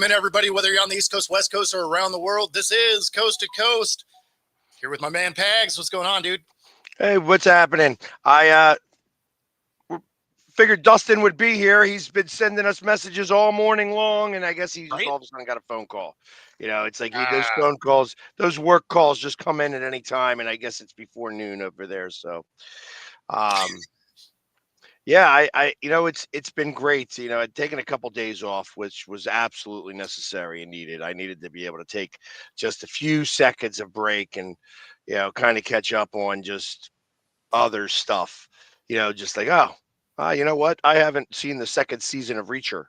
Welcome in, everybody, whether you're on the East Coast, West Coast, or around the world. This is Coast to Coast. Here with my man Pags. What's going on, dude? Hey, what's happening? I figured Dustin would be here. He's been sending us messages all morning long, and I guess he just Right? all of a sudden got a phone call. It's like those phone calls, those work calls just come in at any time, and I guess it's before noon over there. So, um, yeah, it's been great. I'd taken a couple days off, which was absolutely necessary and needed. I needed to be able to take just a few seconds of break and, kind of catch up on just other stuff. Just like, you know what? I haven't seen the second season of Reacher.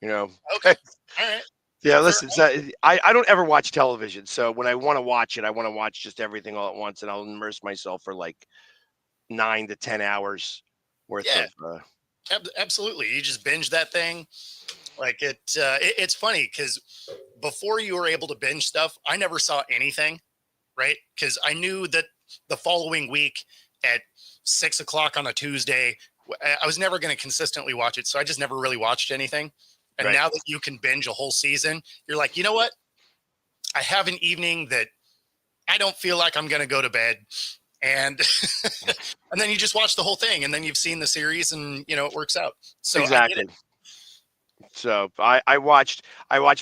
You know, Okay. All right. yeah. Fair Listen, so I don't ever watch television, so when I want to watch it, I want to watch just everything all at once, and I'll immerse myself for like 9 to 10 hours worth Yeah, of. absolutely. You just binge that thing. Like it's funny because before you were able to binge stuff, I never saw anything, right? Because I knew that the following week at 6 o'clock on a Tuesday, I was never going to consistently watch it. So I just never really watched anything. And Right. now that you can binge a whole season, you're like, you know what? I have an evening that I don't feel like I'm going to go to bed. And and then you just watch the whole thing, and then you've seen the series, and it works out. So I get Exactly. it. So I watched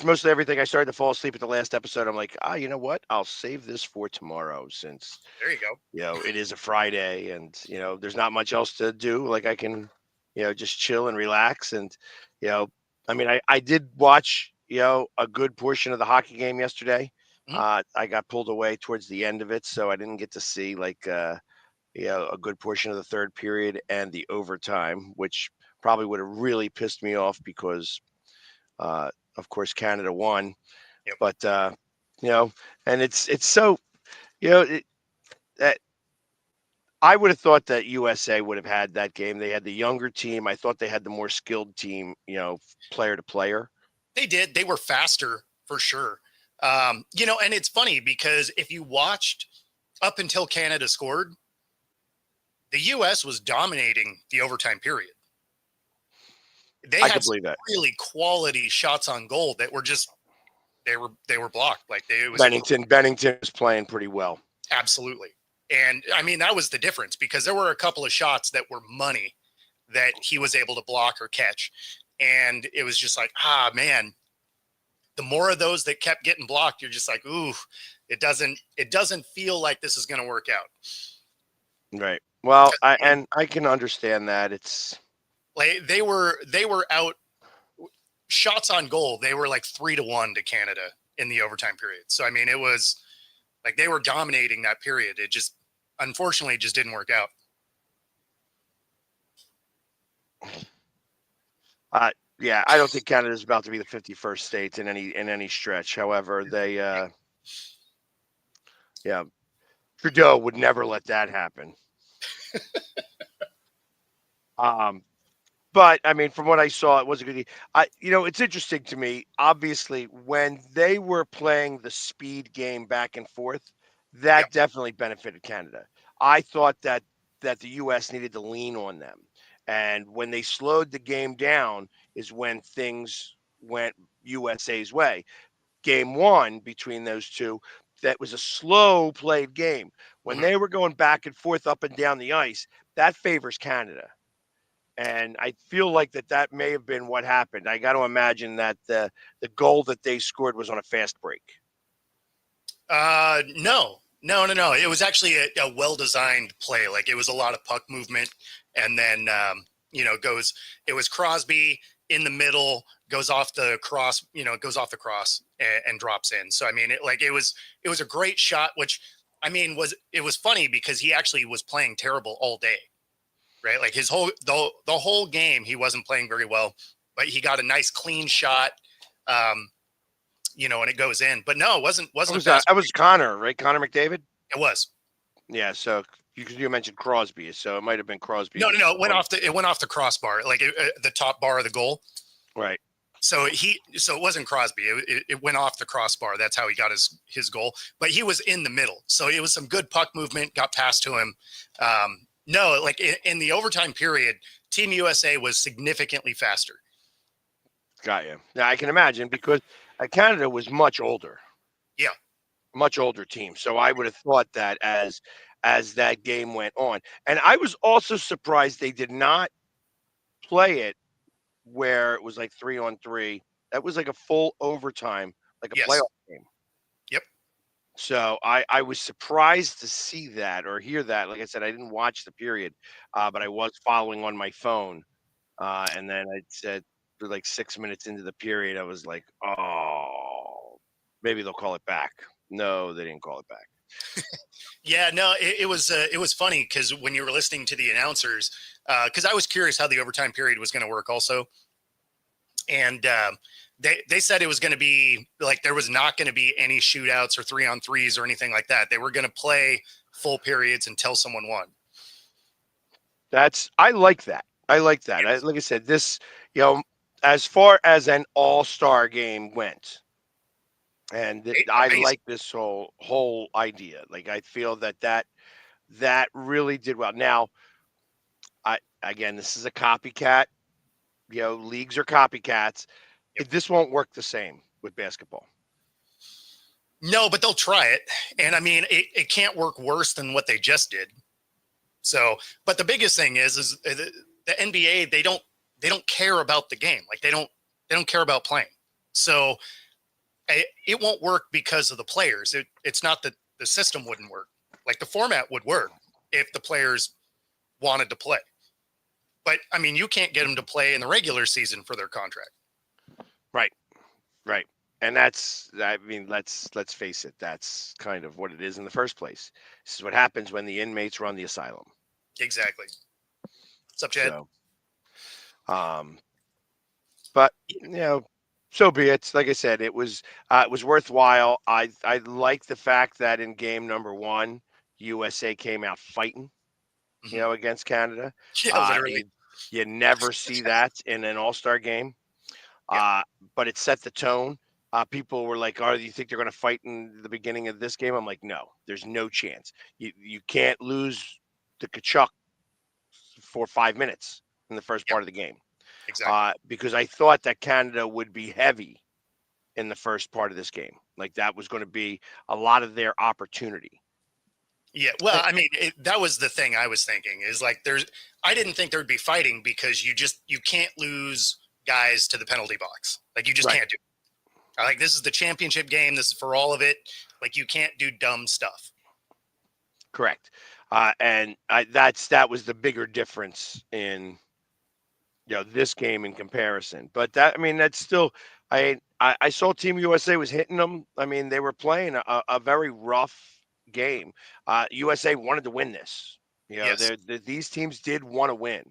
most of everything. I started to fall asleep at the last episode. I'm like, you know what? I'll save this for tomorrow since There you go. it is a Friday and there's not much else to do. Like I can, just chill and relax. And, you know, I mean, I did watch, a good portion of the hockey game yesterday. Mhm. I got pulled away towards the end of it, so I didn't get to see like a good portion of the third period and the overtime, which probably would have really pissed me off because of course Canada won. Yep. But you know, and it's so you know it, that I would have thought that USA would have had that game. They had the younger team. I thought they had the more skilled team. Player to player. They did. They were faster for sure. And it's funny because if you watched up until Canada scored, the U.S. was dominating the overtime period. They I had could some believe that. really quality shots on goal that were just they were blocked. Like it was Bennington was playing pretty well. absolutely. And I mean that was the difference because there were a couple of shots that were money that he was able to block or catch, and it was just like man. The more of those that kept getting blocked, you're just like, ooh, it doesn't feel like this is going to work out. Right. Well, I can understand that. It's Like they were out shots on goal. They were like 3-1 to Canada in the overtime period. So I mean, it was like they were dominating that period. It just unfortunately just didn't work out. yeah, I don't think Canada's about to be the 51st state in any stretch. However, they yeah, Trudeau would never let that happen. Um, but I mean, from what I saw, it was a good. It's interesting to me. Obviously, when they were playing the speed game back and forth, Yep. that definitely benefited Canada. I thought that the U.S. needed to lean on them, and when they slowed the game down, is when things went USA's way. Game one between those two, that was a slow played game. When Mhm. they were going back and forth up and down the ice, that favors Canada. And I feel like that may have been what happened. I got to imagine that the goal that they scored was on a fast break. No. It was actually a well-designed play. Like it was a lot of puck movement, and then it was Crosby in the middle, goes off the cross, and drops in. So I mean, it was a great shot. Which I mean it was funny because he actually was playing terrible all day, right? Like the whole game he wasn't playing very well, but he got a nice clean shot. Um, and it goes in. But no, it wasn't a fast. That was Connor, right? Connor McDavid. It was. Yeah. So you mentioned Crosby, so it might have been Crosby. No. It went off the crossbar, like the top bar of the goal. Right. So it wasn't Crosby. It went off the crossbar. That's how he got his goal. But he was in the middle, so it was some good puck movement. Got past to him. No, like in the overtime period, Team USA was significantly faster. Got you. Now I can imagine because Canada was Yeah. much older team. So I would have thought that as that game went on, and I was also surprised they did not play it where it was like 3-on-3. That was like a full overtime, like a Yes. playoff game. Yep. So I was surprised to see that or hear that. Like I said, I didn't watch the period, but I was following on my phone. And then I said, for like 6 minutes into the period, I was like, oh, maybe they'll call it back. No, they didn't call it back. Yeah, no, it was funny because when you were listening to the announcers, because I was curious how the overtime period was going to work also, and they said it was going to be like there was not going to be any shootouts or 3-on-3s or anything like that. They were going to play full periods until someone won. I like that. I like that. Yes. Like I said, this, you know, as far as an all-star game went, and I Amazing. like this whole idea. Like I feel that really did well. Now, I again, this is a copycat. Leagues are copycats. Yep. This won't work the same with basketball. No, but they'll try it, and I mean, it can't work worse than what they just did. So, but the biggest thing is the NBA they don't care about the game. Like they don't care about playing. So it won't work because of the players. It's not that the system wouldn't work. Like the format would work if the players wanted to play. But I mean, you can't get them to play in the regular season for their contract. Right. Right. And that's, I mean, let's face it, that's kind of what it is in the first place. This is what happens when the inmates run the asylum. Exactly. What's up, Chad? So, um, but so be it. Like I said, it was worthwhile. I like the fact that in game number one, USA came out fighting, Mm-hmm. against Canada. Yeah, literally. You never see that in an All-Star game. Yeah, Uh, but it set the tone. People were like, "Oh, do you think they're going to fight in the beginning of this game?" I'm like, "No, there's no chance. You can't lose the Kachuk for 5 minutes in the first yeah, part of the game." exactly. Because I thought that Canada would be heavy in the first part of this game. Like that was going to be a lot of their opportunity. Yeah, well, I mean, that was the thing I was thinking is like I didn't think there'd be fighting because you can't lose guys to the penalty box. Like you just Right. can't do it. Like this is the championship game. This is for all of it. Like you can't do dumb stuff. Correct. And that was the bigger difference in this game in comparison. But that, I mean, that's still, I saw Team USA was hitting them. I mean, they were playing a very rough game. USA wanted to win this. Yes, These teams did want to win,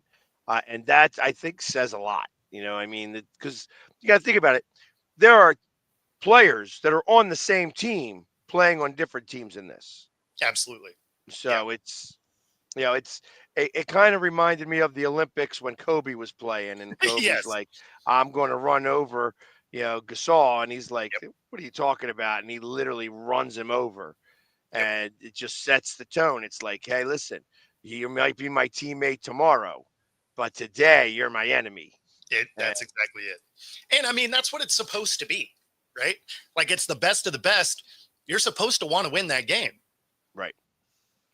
and that I think says a lot. I mean, because you got to think about it. There are players that are on the same team playing on different teams in this. absolutely. Yeah. So it kind of reminded me of the Olympics when Kobe was playing, and Kobe's Yes. like, "I'm going to run over, Gasol," and he's like, Yep. "What are you talking about?" And he literally runs him over, Yep. and it just sets the tone. It's like, "Hey, listen, you might be my teammate tomorrow, but today you're my enemy." And, That's exactly it. And I mean, that's what it's supposed to be, right? Like it's the best of the best. You're supposed to want to win that game. right,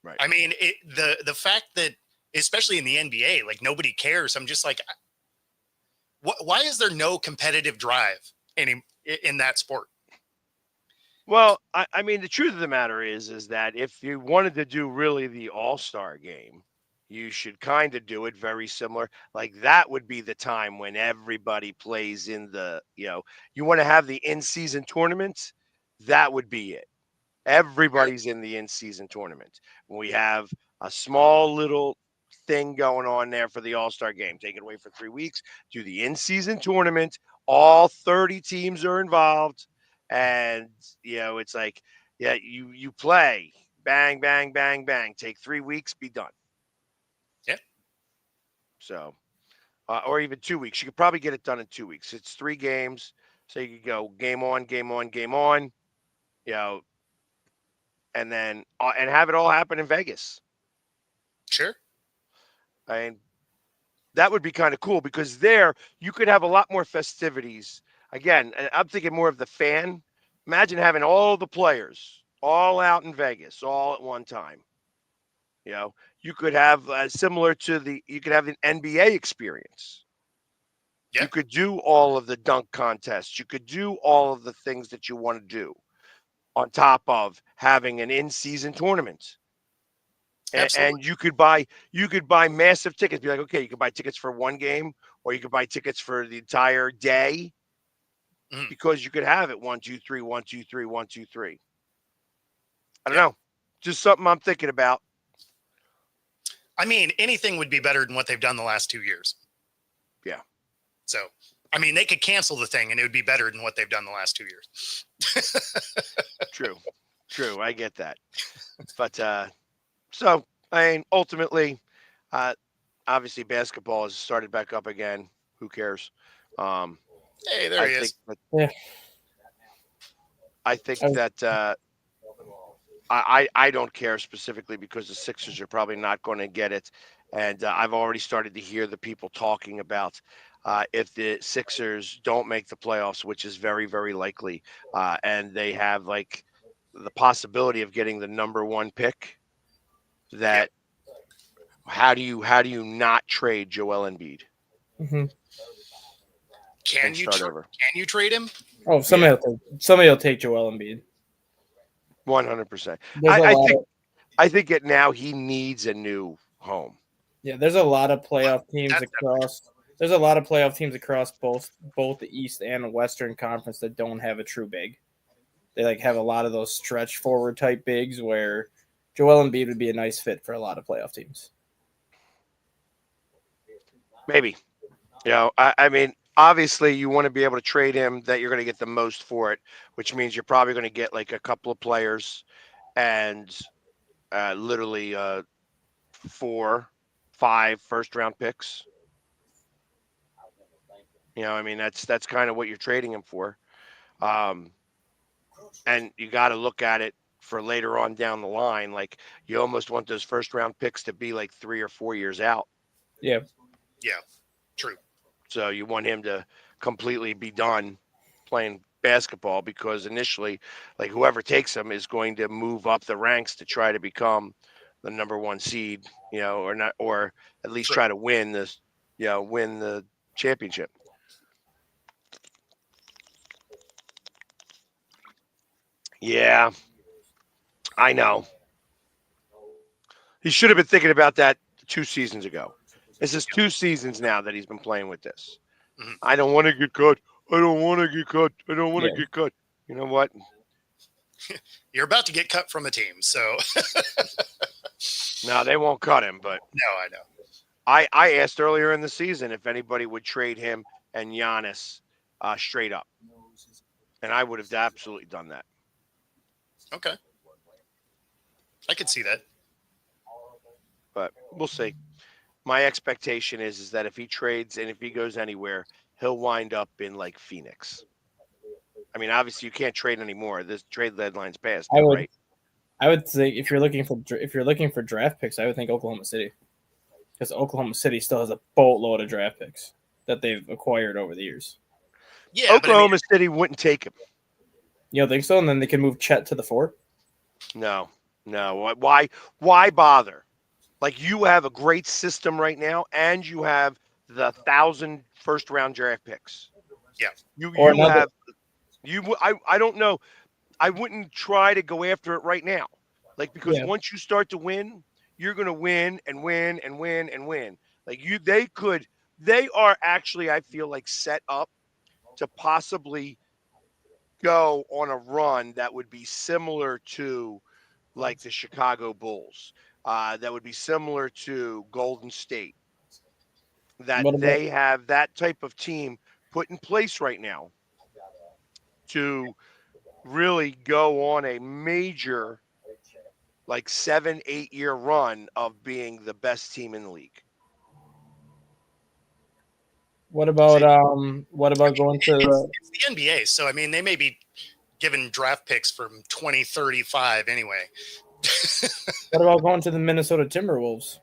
right, I mean, the fact that especially in the NBA, like nobody cares. I'm just like, why is there no competitive drive in that sport? Well, I mean, the truth of the matter is that if you wanted to do really the All-Star game, you should kind of do it very similar. Like that would be the time when everybody plays in you want to have the in-season tournament, that would be it. Sure. Everybody's in the in-season tournament. We have a small little thing going on there for the All-Star game. Take it away for 3 weeks. Do the in-season tournament. All 30 teams are involved, and it's like, yeah, you play, bang, bang, bang, bang. Take 3 weeks, be done. Yeah. So, or even 2 weeks. You could probably get it done in 2 weeks. It's 3 games, so you could go game on, game on, game on. You know, and then and have it all happen in Vegas. Sure. I mean, that would be kind of cool because there you could have a lot more festivities. Again, I'm thinking more of the fan. Imagine having all the players all out in Vegas all at one time. You know, you could have similar to you could have an NBA experience. Yeah, You could do all of the dunk contests. You could do all of the things that you want to do on top of having an in-season tournament. absolutely. And you could buy massive tickets. Be like, okay, you could buy tickets for one game, or you could buy tickets for the entire day Mhm. because you could have it 1, 2, 3, 1, 2, 3, 1, 2, 3. I don't Yeah. know, just something I'm thinking about. I mean, anything would be better than what they've done the last 2 years. Yeah, So, I mean, they could cancel the thing and it would be better than what they've done the last 2 years. true, true. I get that, but so I mean, ultimately, uh, obviously, basketball has started back up again. Who cares? Um, Hey, there I he think is. that Yeah. I think I was- that I don't care specifically because the Sixers are probably not going to get it, and I've already started to hear the people talking about if the Sixers don't make the playoffs, which is very very likely, and they have like the possibility of getting the number one pick. Yep. That how do you not trade Joel Embiid Mhm. Can and you start over? can you trade him? Oh, Yeah, somebody will take Joel Embiid. 100%. There's I, a I lot think of I think that now he needs a new home. there's a lot of Well, playoff teams that's definitely true. across. There's a lot of playoff teams across both the East and Western Conference that don't have a true big. They like have a lot of those stretch forward type bigs where Joel Embiid would be a nice fit for a lot of playoff teams. Maybe. I mean, obviously, you want to be able to trade him that you're going to get the most for it, which means you're probably going to get like a couple of players and literally 4, 5 first round picks. I mean, that's kind of what you're trading him for. Um, and you got to look at it for later on down the line. Like you almost want those first round picks to be like 3 or 4 years out. Yeah. Yeah, true. So you want him to completely be done playing basketball because initially, like whoever takes him is going to move up the ranks to try to become the number one seed, or not, or at least True. try to win this, win the championship. Yeah, I know. He should have been thinking about that 2 seasons ago. This is 2 seasons now that he's been playing with this. Mhm. I don't want to get cut. I don't want to get cut. I don't want to Yeah. get cut. You know what? You're about to get cut from a team, so No, they won't cut him. But no, I know. I asked earlier in the season if anybody would trade him and Giannis straight up, and I would have absolutely done that. Okay, I could see that. But we'll see. My expectation is that if he trades and if he goes anywhere, he'll wind up in like Phoenix. I mean, obviously you can't trade anymore. This trade deadline's passed I now, would right? I would say if you're looking for draft picks, I would think Oklahoma City because Oklahoma City still has a boatload of draft picks that they've acquired over the years. Yeah, but I mean, Oklahoma City wouldn't take him. You don't think so? And then they can move Chet to the 4. No, no. Why bother? Like you have a great system right now, and you have the 1,000 first round draft picks. yeah, You Or you another. have I don't know. I wouldn't try to go after it right now. Like because Yeah. once you start to win, you're gonna win and win and win and win. Like they are actually, I feel like, set up to possibly go on a run that would be similar to like the Chicago Bulls. That would be similar to Golden State. That What about they have that type of team put in place right now to really go on a major like 7, 8 year run of being the best team in the league. see, what about going to it's the NBA, so I mean, they may be given draft picks from 2035 anyway. what about going to the Minnesota Timberwolves?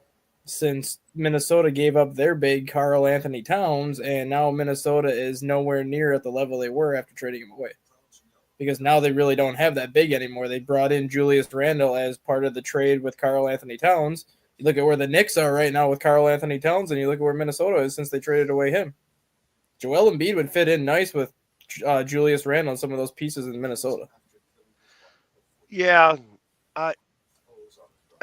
since Minnesota gave up their big Karl Anthony Towns, and now Minnesota is nowhere near at the level they were after trading him away. Because now they really don't have that big anymore. They brought in Julius Randle as part of the trade with Karl Anthony Towns. You look at where the Knicks are right now with Karl Anthony Towns, and you look at where Minnesota is since they traded away him. Joel Embiid would fit in nice with Julius Randle and some of those pieces in Minnesota. Yeah. I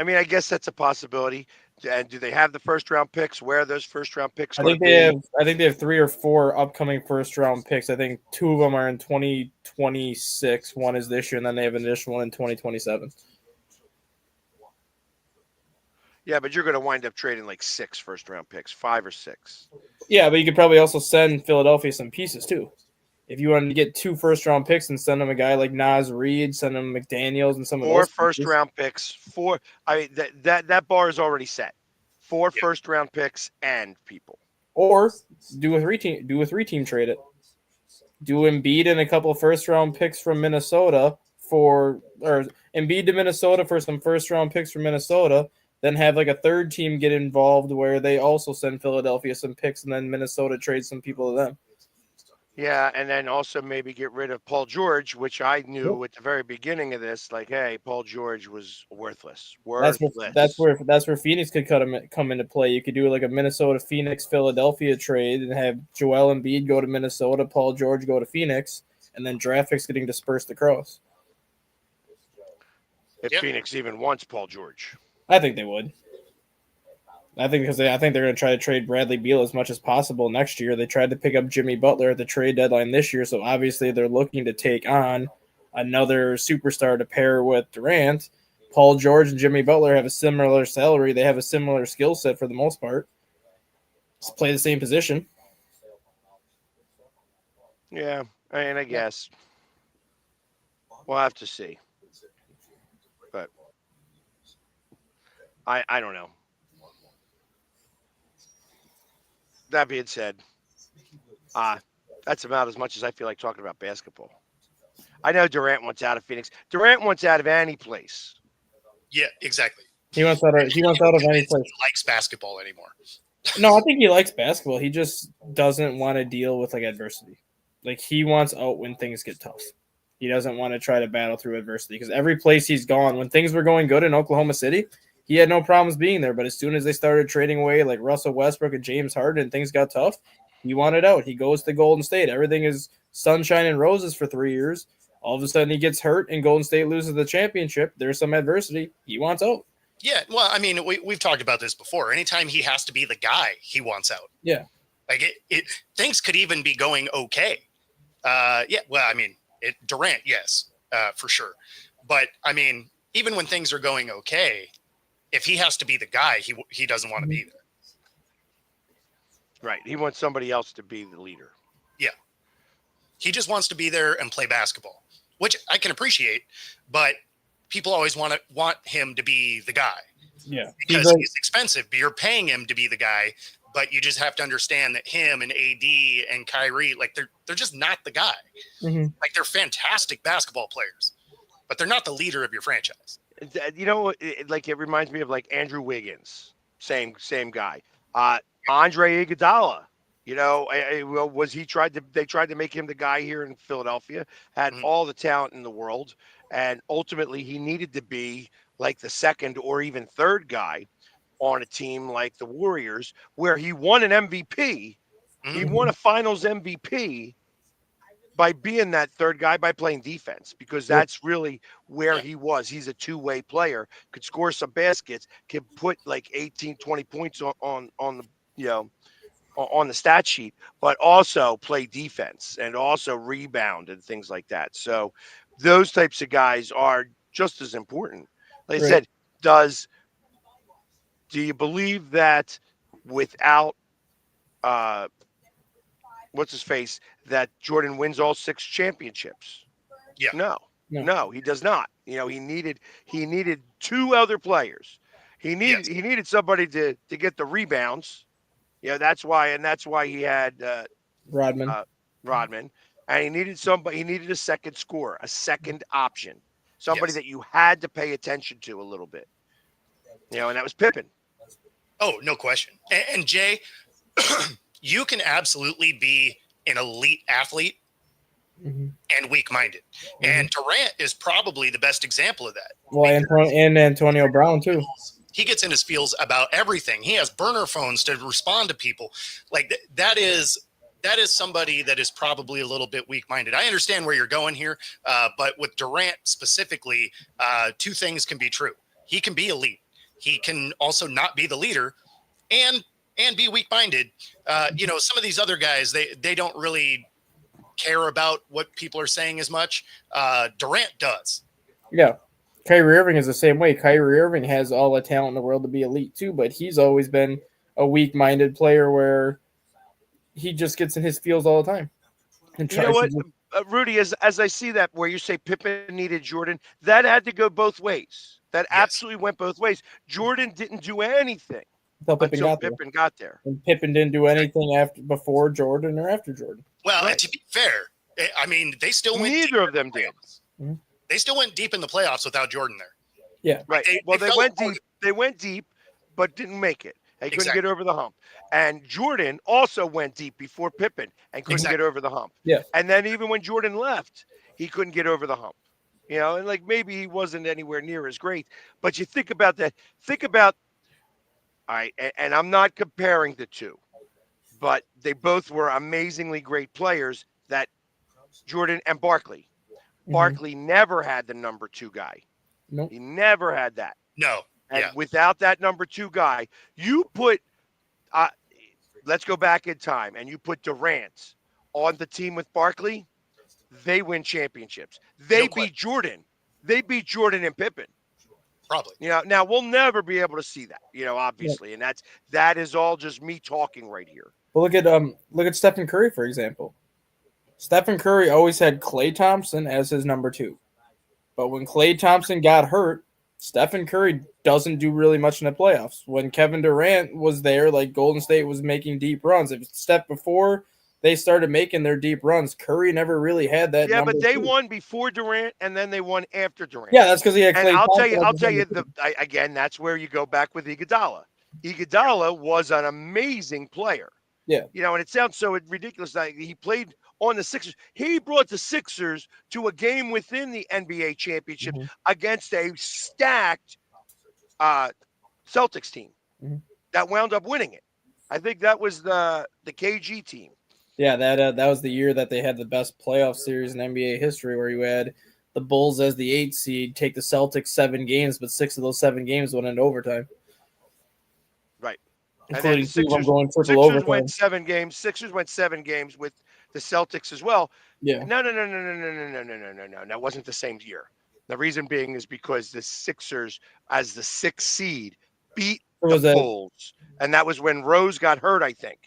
mean, I guess that's a possibility. And do they have the first round picks? Where are those first round picks I going think to they be? have. I think they have 3 or 4 upcoming first round picks. I think 2 of them are in 2026. One is this year, and then they have an additional one in 2027. Yeah, but you're going to wind up trading like 6 first round picks, 5 or 6. Yeah, but you could probably also send Philadelphia some pieces too. If you wanted to get 2 first round picks and send them a guy like Nas Reed, send them McDaniels and some of 4 those first pieces. round picks. 4. I mean, that bar is already set. 4 first round picks and people. Or do a 3-team trade it. Do Embiid and a couple first round picks from Minnesota or Embiid to Minnesota for some first round picks from Minnesota. Then have like a third team get involved where they also send Philadelphia some picks, and then Minnesota trades some people to them. Yeah, and then also maybe get rid of Paul George, which I knew at the very beginning of this, like, hey, Paul George was worthless. That's where Phoenix could come into play. You could do like a Minnesota, Phoenix, Philadelphia trade and have Joel Embiid go to Minnesota, Paul George go to Phoenix, and then draft picks getting dispersed across. If Phoenix even wants Paul George. I think they would. I think they're going to try to trade Bradley Beal as much as possible next year. They tried to pick up Jimmy Butler at the trade deadline this year, so obviously they're looking to take on another superstar to pair with Durant. Paul George and Jimmy Butler have a similar salary. They have a similar skill set for the most part. Just play the same position. Yeah, I mean, I guess. We'll have to see. But I don't know. That being said, that's about as much as I feel like talking about basketball. I know Durant wants out of Phoenix. Durant wants out of any place. Yeah, exactly. He wants out of any place. He likes basketball anymore. No, I think he likes basketball. He just doesn't want to deal with like adversity. Like he wants out when things get tough. He doesn't want to try to battle through adversity because every place he's gone, when things were going good in Oklahoma City, he had no problems being there. But as soon as they started trading away like Russell Westbrook and James Harden and things got tough, he wanted out. He goes to Golden State. Everything is sunshine and roses for 3 years. All of a sudden he gets hurt and Golden State loses the championship. There's some adversity. He wants out. Yeah, well, I mean, we've talked about this before. Anytime he has to be the guy, he wants out. Yeah. Like things could even be going okay. Yeah, well, I mean, Durant, yes, for sure. But I mean, even when things are going okay, if he has to be the guy, he doesn't want to be there. Right. He wants somebody else to be the leader. Yeah. He just wants to be there and play basketball, which I can appreciate, but people always want him to be the guy. Yeah. Because he's expensive. You're paying him to be the guy, but you just have to understand that him and AD and Kyrie, like they're just not the guy. Mm-hmm. Like they're fantastic basketball players, but they're not the leader of your franchise. You know, it reminds me of like Andrew Wiggins, same guy. Andre Iguodala, you know, they tried to make him the guy here in Philadelphia, had all the talent in the world, and ultimately he needed to be like the second or even third guy on a team like the Warriors, where he won an MVP. He won a finals MVP by being that third guy, by playing defense, because that's really where he was. He's a two-way player, could score some baskets, could put like 18, 20 points on the, you know, on the stat sheet, but also play defense and also rebound and things like that. So those types of guys are just as important. Like I said, do you believe that without what's his face, that Jordan wins all 6 championships? Yeah. No, he does not. You know, he needed 2 other players. He needed somebody to get the rebounds. You know, that's why he had Rodman. And he needed a second scorer, a second option. Somebody that you had to pay attention to a little bit. You know, and that was Pippen. Oh, no question. And Jay, you can absolutely be an elite athlete and weak-minded. And Durant is probably the best example of that. Well, and Antonio Brown too. He gets in his feels about everything. He has burner phones to respond to people. Like that is somebody that is probably a little bit weak-minded. I understand where you're going here, but with Durant specifically, two things can be true. He can be elite. He can also not be the leader, and be weak-minded. Some of these other guys, they don't really care about what people are saying as much. Durant does. Yeah. Kyrie Irving is the same way. Kyrie Irving has all the talent in the world to be elite too, but he's always been a weak-minded player where he just gets in his feels all the time. And you know what, Rudy, as I see that where you say Pippen needed Jordan, that had to go both ways. That absolutely went both ways. Jordan didn't do anything until Pippen got there. And Pippen didn't do anything before Jordan or after Jordan. Well, and to be fair, I mean, they still went. Neither of them did. Mm-hmm. They still went deep in the playoffs without Jordan there. Yeah, right. They went deep. They went deep, but didn't make it. They couldn't get over the hump. And Jordan also went deep before Pippen and couldn't get over the hump. Yeah. And then even when Jordan left, he couldn't get over the hump. And like maybe he wasn't anywhere near as great. But you think about that. All right, and I'm not comparing the two, but they both were amazingly great players. That Jordan and Barkley. Barkley never had the number 2 guy. Nope. He never had that. No. And without that number 2 guy, you put let's go back in time, and you put Durant on the team with Barkley, they win championships. They beat Jordan. They beat Jordan and Pippen. Probably. Now we'll never be able to see that, obviously. And that is all just me talking right here. Well, look at Stephen Curry, for example. Stephen Curry always had Klay Thompson as his number 2. But when Klay Thompson got hurt, Stephen Curry doesn't do really much in the playoffs. When Kevin Durant was there, like Golden State was making deep runs. If step before they started making their deep runs, Curry never really had that. Yeah, but they won before Durant, and then they won after Durant. Yeah, that's because he had Klay and Thompson. I'll tell you, again, that's where you go back with Iguodala. Iguodala was an amazing player. Yeah. And it sounds so ridiculous that he played on the Sixers. He brought the Sixers to a game within the NBA championship against a stacked Celtics team that wound up winning it. I think that was the KG team. Yeah, that was the year that they had the best playoff series in NBA history, where you had the Bulls as the 8th seed take the Celtics 7 games, but 6 of those 7 games went into overtime. Right. Including Sixers went 7 games. Sixers went 7 games with the Celtics as well. Yeah. No. That wasn't the same year. The reason being is because the Sixers, as the 6th seed, beat the Bulls. And that was when Rose got hurt, I think.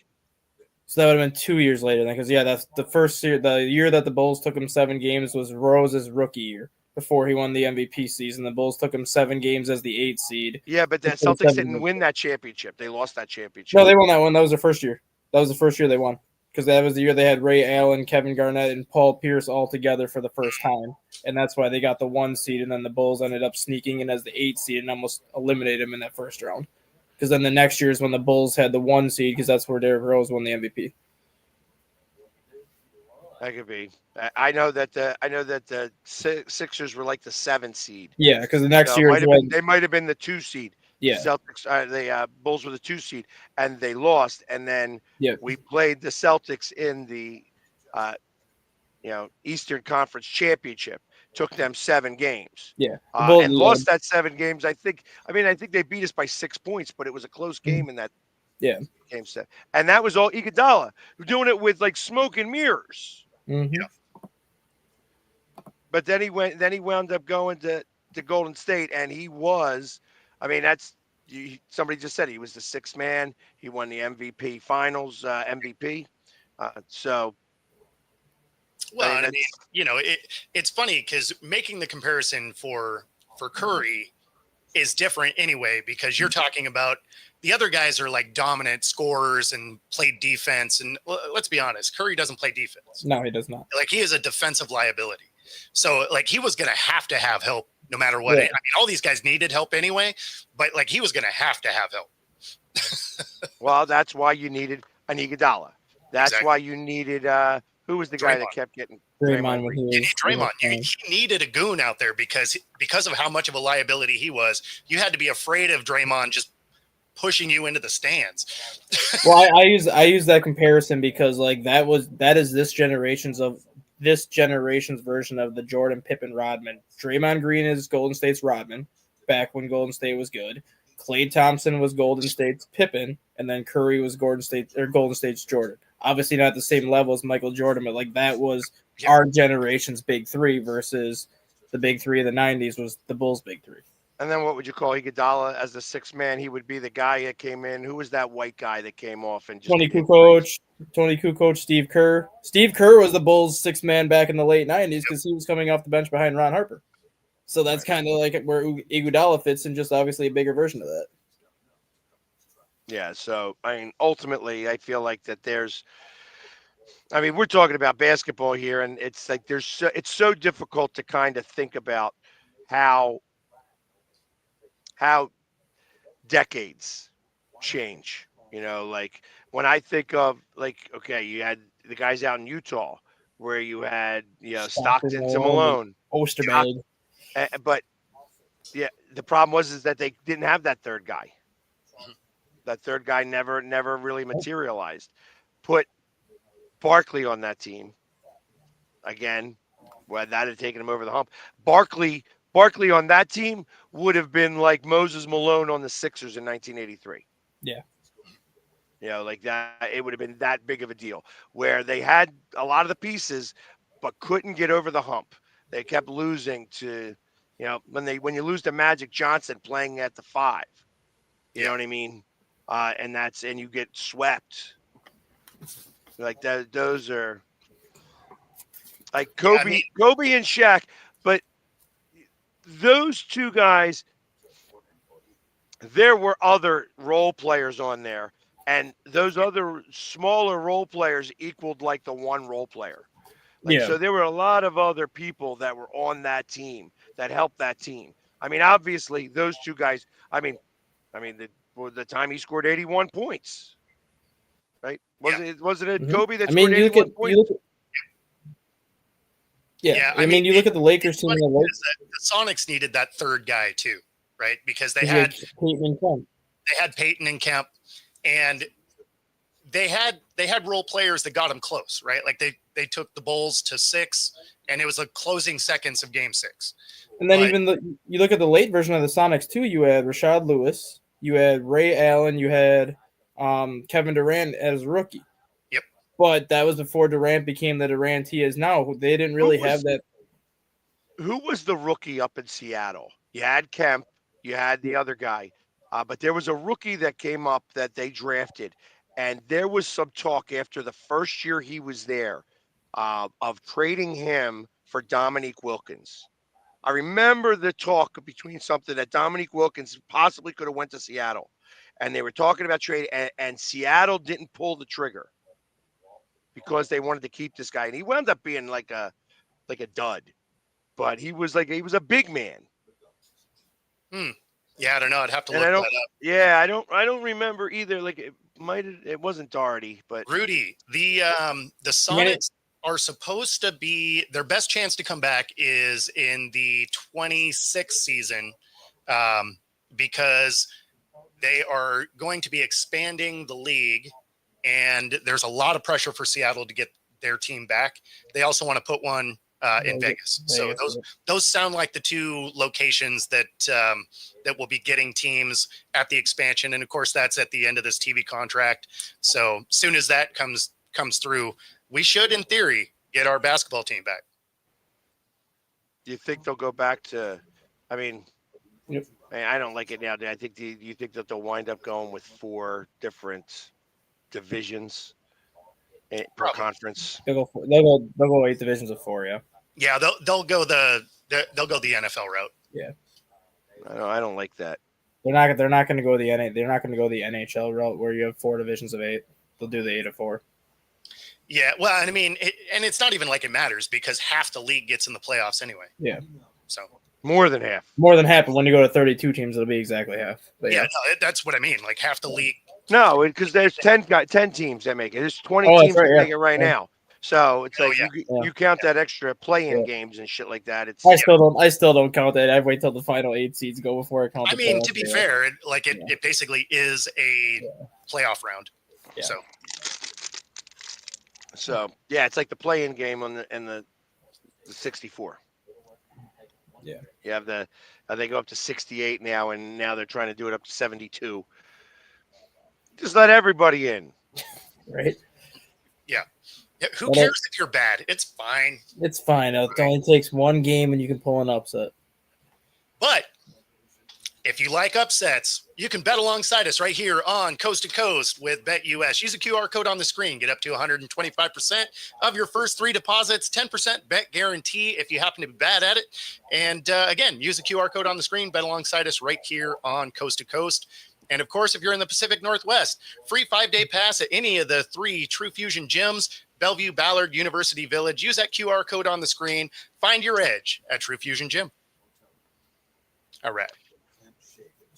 So that would have been 2 years later, because that's the first year. The year that the Bulls took him 7 games was Rose's rookie year before he won the MVP season. The Bulls took him 7 games as the 8th seed. Yeah, but the Celtics didn't win that championship. They lost that championship. No, they won that one. That was their first year. That was the first year they won, because that was the year they had Ray Allen, Kevin Garnett, and Paul Pierce all together for the first time, and that's why they got the 1 seed. And then the Bulls ended up sneaking in as the 8th seed and almost eliminated them in that first round. Because then the next year is when the Bulls had the 1 seed, because that's where Derrick Rose won the MVP. That could be. I know that the Sixers were like the 7th seed. Yeah, because the next year they might have been the 2 seed. Yeah, Celtics. The Bulls were the 2 seed, and they lost. And then we played the Celtics in the Eastern Conference Championship. Took them 7 games. Yeah, and lost that 7 games. I think they beat us by 6 points, but it was a close game in that. Yeah, game set, and that was all Iguodala. We're doing it with like smoke and mirrors. Mm-hmm. Yeah. But then he wound up going to Golden State, and he was. I mean, somebody just said he was the 6th man. He won the MVP Finals MVP. Well, I mean, it's funny because making the comparison for Curry is different anyway, because you're talking about the other guys are like dominant scorers and play defense. And let's be honest, Curry doesn't play defense. No, he does not. Like, he is a defensive liability. So like, he was going to have help no matter what. Yeah. I mean, all these guys needed help anyway, but like, he was going to have help. Well, that's why you needed an Iguodala. That's Exactly. why you needed who was the guy that Draymond. kept getting Draymond Draymond when Green? he You was need Draymond. He needed a goon out there because of how much of a liability he was. You had to be afraid of Draymond just pushing you into the stands. Well, I use that comparison because like that is this generation's version of the Jordan Pippen Rodman. Draymond Green is Golden State's Rodman back when Golden State was good. Klay Thompson was Golden State's Pippen, and then Curry was Golden State's Jordan. Obviously not the same level as Michael Jordan, but like that was our generation's big three versus the big three of the '90s was the Bulls' big three. And then what would you call Iguodala as the sixth man? He would be the guy that came in. Who was that white guy that came off and just Tony Kukoc, Steve Kerr. Steve Kerr was the Bulls' sixth man back in the late '90s because he was coming off the bench behind Ron Harper. So that's kind of like where Iguodala fits in, just obviously a bigger version of that. Yeah. So I mean, ultimately, I feel like that we're talking about basketball here, and it's like it's so difficult to kind of think about how decades change. Like when I think of like, okay, you had the guys out in Utah where you had Stockton to Malone, Osterberg, but yeah, the problem was that they didn't have that third guy. That third guy never really materialized. Put Barkley on that team again. Well, that had taken him over the hump. Barkley on that team would have been like Moses Malone on the Sixers in 1983. Yeah. Like that, it would have been that big of a deal where they had a lot of the pieces, but couldn't get over the hump. They kept losing to, when you lose to Magic Johnson playing at the 5, you know what I mean? And you get swept. Like that, those are like Kobe and Shaq, but those two guys, there were other role players on there, and those other smaller role players equaled like the one role player. So there were a lot of other people that were on that team that helped that team. I mean, obviously those two guys. The time he scored 81 points, right? Wasn't it Kobe that scored 81 points? I mean, you look at the Lakers team. The Sonics needed that third guy too, right? Because they had Peyton and Kemp, and they had role players that got them close, right? Like they took the Bulls to 6, and it was the closing seconds of Game 6. And then you look at the late version of the Sonics too. You had Rashad Lewis, you had Ray Allen, you had Kevin Durant as rookie. Yep. But that was before Durant became the Durant he is now. They didn't really have that. Who was the rookie up in Seattle? You had Kemp, you had the other guy, but there was a rookie that came up that they drafted, and there was some talk after the first year he was there of trading him for Dominique Wilkins. I remember the talk between something that Dominique Wilkins possibly could have went to Seattle, and they were talking about trade, and Seattle didn't pull the trigger because they wanted to keep this guy, and he wound up being like a dud, but he was a big man. Yeah, I don't know. I'd have to look that up. Yeah, I don't remember either. Like it wasn't Doherty, but Rudy, the Sonics are supposed to be, their best chance to come back is in the 26th season, because they are going to be expanding the league, and there's a lot of pressure for Seattle to get their team back. They also want to put one in Vegas. So those sound like the two locations that will be getting teams at the expansion. And of course, that's at the end of this TV contract. So as soon as that comes through, we should, in theory, get our basketball team back. Do you think they'll go back to? I mean, Yep. I don't like it now. I think you think that they'll wind up going with 4 different divisions per conference? They'll go 8 divisions of 4. Yeah. Yeah, they'll go the NFL route. Yeah. I don't like that. They're not going to go the NHL route where you have 4 divisions of 8. They'll do the 8 of 4. Yeah, well, I mean, and it's not even like it matters because half the league gets in the playoffs anyway. Yeah. So more than half. More than half, but when you go to 32 teams, it'll be exactly half. But no, that's what I mean. Like half the league No, because there's 10 teams that make it. There's 20 Oh, that's teams right. that Yeah. make it right Yeah. now. So it's Oh, like yeah. you count that extra play-in Yeah. games and shit like that. It's I still don't count that. I wait till the final 8 seeds go before I count I the mean, playoffs. to be Yeah. fair, it Yeah. basically is a playoff round. Yeah. so yeah, it's like the play-in game on the 64. Yeah. You have they go up to 68 now, and now they're trying to do it up to 72. Just let everybody in. Right. Yeah, who Well, cares if you're bad? It's fine. It's fine. It only takes one game and you can pull an upset. But if you like upsets, you can bet alongside us right here on Coast to Coast with BetUS. Use a QR code on the screen. Get up to 125% of your first 3 deposits, 10% bet guarantee if you happen to be bad at it. And again, use the QR code on the screen. Bet alongside us right here on Coast to Coast. And of course, if you're in the Pacific Northwest, free 5-day pass at any of the 3 True Fusion gyms, Bellevue, Ballard, University Village. Use that QR code on the screen. Find your edge at True Fusion Gym. All right.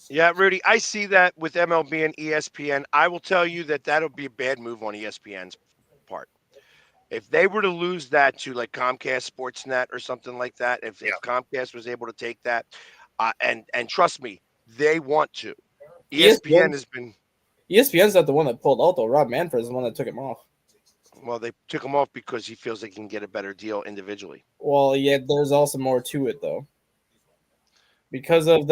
Yeah, Rudy, I see that with MLB and ESPN. I will tell you that that'll be a bad move on ESPN's part. If they were to lose that to like Comcast Sportsnet or something like that, if Comcast was able to take that, and trust me, they want to. ESPN has been. ESPN's not the one that pulled out though. Rob Manfred is the one that took him off. Well, they took him off because he feels they can get a better deal individually. Well, yeah, there's also more to it though. Because of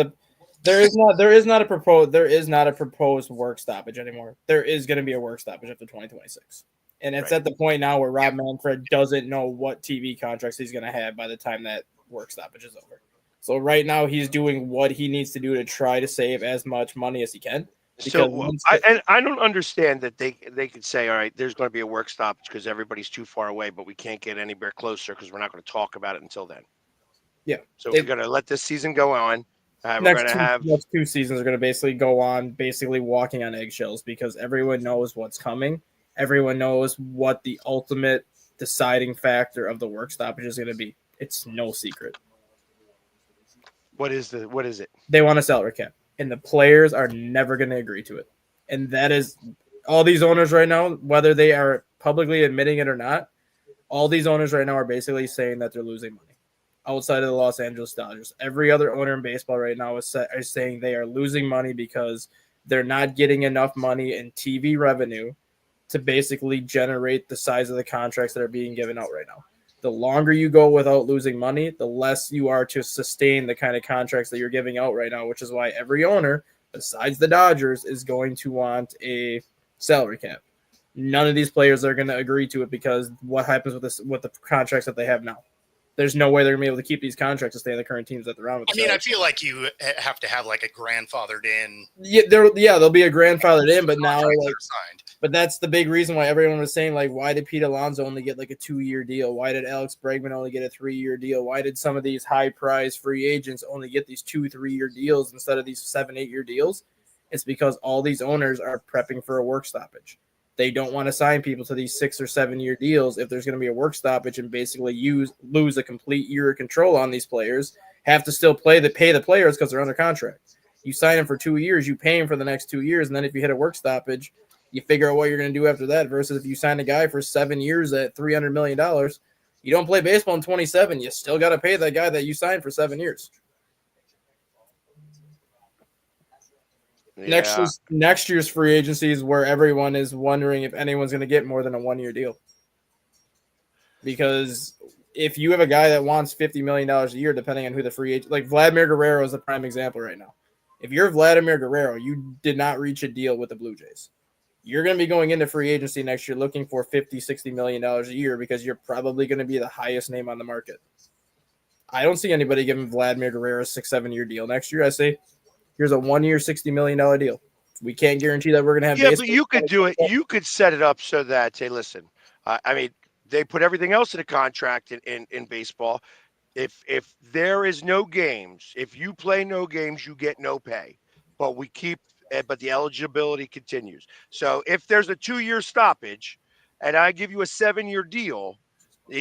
there is not a proposed work stoppage anymore. There is going to be a work stoppage after 2026. And it's at the point now where Rob Manfred doesn't know what TV contracts he's going to have by the time that work stoppage is over. So right now he's doing what he needs to do to try to save as much money as he can. So I don't understand that they could say, all right, there's going to be a work stoppage because everybody's too far away, but we can't get anywhere closer because we're not going to talk about it until then. Yeah. So we're going to let this season go on. Next 2 seasons are going to basically go on basically walking on eggshells because everyone knows what's coming. Everyone knows what the ultimate deciding factor of the work stoppage is going to be. It's no secret. What is it? They want a salary cap, and the players are never going to agree to it. And that is all these owners right now, whether they are publicly admitting it or not, all these owners right now are basically saying that they're losing money. Outside of the Los Angeles Dodgers, every other owner in baseball right now is saying they are losing money because they're not getting enough money in TV revenue to basically generate the size of the contracts that are being given out right now. The longer you go without losing money, the less you are to sustain the kind of contracts that you're giving out right now, which is why every owner, besides the Dodgers, is going to want a salary cap. None of these players are going to agree to it because what happens with the contracts that they have now? There's no way they're going to be able to keep these contracts to stay on the current teams that they're on with. I mean, I feel like you have to have like a grandfathered in. Yeah, there'll be a grandfathered in, but now but that's the big reason why everyone was saying, like, why did Pete Alonso only get like a 2-year deal? Why did Alex Bregman only get a 3-year deal? Why did some of these high prize free agents only get these 2-3-year deals instead of these 7-8-year deals? It's because all these owners are prepping for a work stoppage. They don't want to sign people to these 6 or 7-year deals if there's going to be a work stoppage and basically lose a complete year of control on these players. Have to still pay the players because they're under contract. You sign them for 2 years, you pay them for the next 2 years, and then if you hit a work stoppage, you figure out what you're going to do after that. Versus if you sign a guy for 7 years at $300 million, you don't play baseball in 27. You still got to pay that guy that you signed for 7 years. Yeah. Next year's free agency is where everyone is wondering if anyone's going to get more than a 1-year deal. Because if you have a guy that wants $50 million a year, depending on who the free agent, like Vladimir Guerrero is a prime example right now. If you're Vladimir Guerrero, you did not reach a deal with the Blue Jays. You're going to be going into free agency next year looking for $50-60 million a year because you're probably going to be the highest name on the market. I don't see anybody giving Vladimir Guerrero a 6-7-year deal next year. I say, here's a 1-year, $60 million deal. We can't guarantee that we're going to have. Yeah, but you could do it. You could set it up so that, hey, listen, I mean, they put everything else in a contract in baseball. If there is no games, if you play no games, you get no pay. But but the eligibility continues. So if there's a 2-year stoppage and I give you a 7-year deal,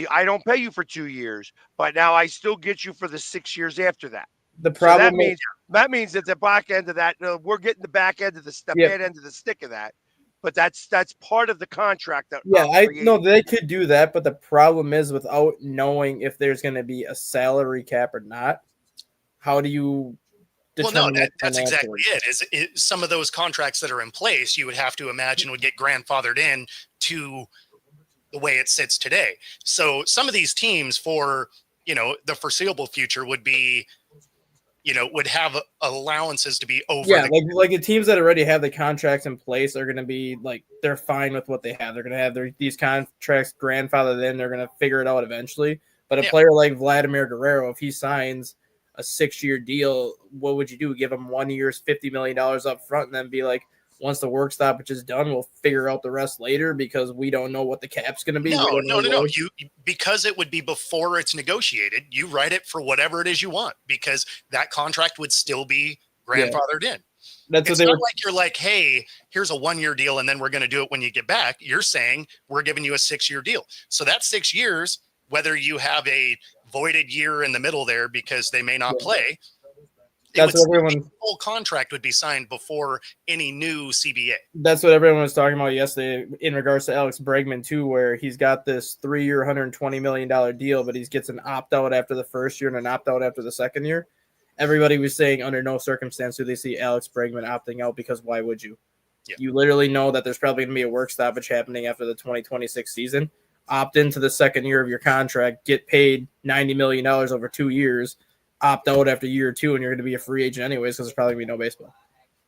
I don't pay you for 2 years, but now I still get you for the 6 years after that. The So problem that means that the back end of that, we're getting the back end of the bad end of the stick of that. But that's part of the contract that I know they could do that, but the problem is without knowing if there's going to be a salary cap or not, how do you determine that's exactly it. Some of those contracts that are in place, you would have to imagine would get grandfathered in to the way it sits today. So some of these teams for, the foreseeable future would be, would have allowances to be over. Like the teams that already have the contracts in place are going to be like, they're fine with what they have. They're going to have these contracts grandfathered in. They're going to figure it out eventually. But a player like Vladimir Guerrero, if he signs a 6-year deal, what would you do? Give him 1 year's $50 million up front and then be like, once the work stoppage is done, we'll figure out the rest later because we don't know what the cap's going to be. No. Because it would be before it's negotiated, you write it for whatever it is you want because that contract would still be grandfathered in. It's not like you're like, hey, here's a 1-year deal and then we're going to do it when you get back. You're saying we're giving you a 6-year deal. So that's 6 years, whether you have a voided year in the middle there because they may not play. That's what everyone. Full contract would be signed before any new CBA. That's what everyone was talking about yesterday in regards to Alex Bregman too, where he's got this 3-year, $120 million deal, but he gets an opt out after the first year and an opt out after the second year. Everybody was saying under no circumstance do they see Alex Bregman opting out because why would you? Yeah. You literally know that there's probably going to be a work stoppage happening after the 2026 season. Opt into the second year of your contract, get paid $90 million over 2 years. Opt out after year 2 and you're going to be a free agent anyways because there's probably going to be no baseball.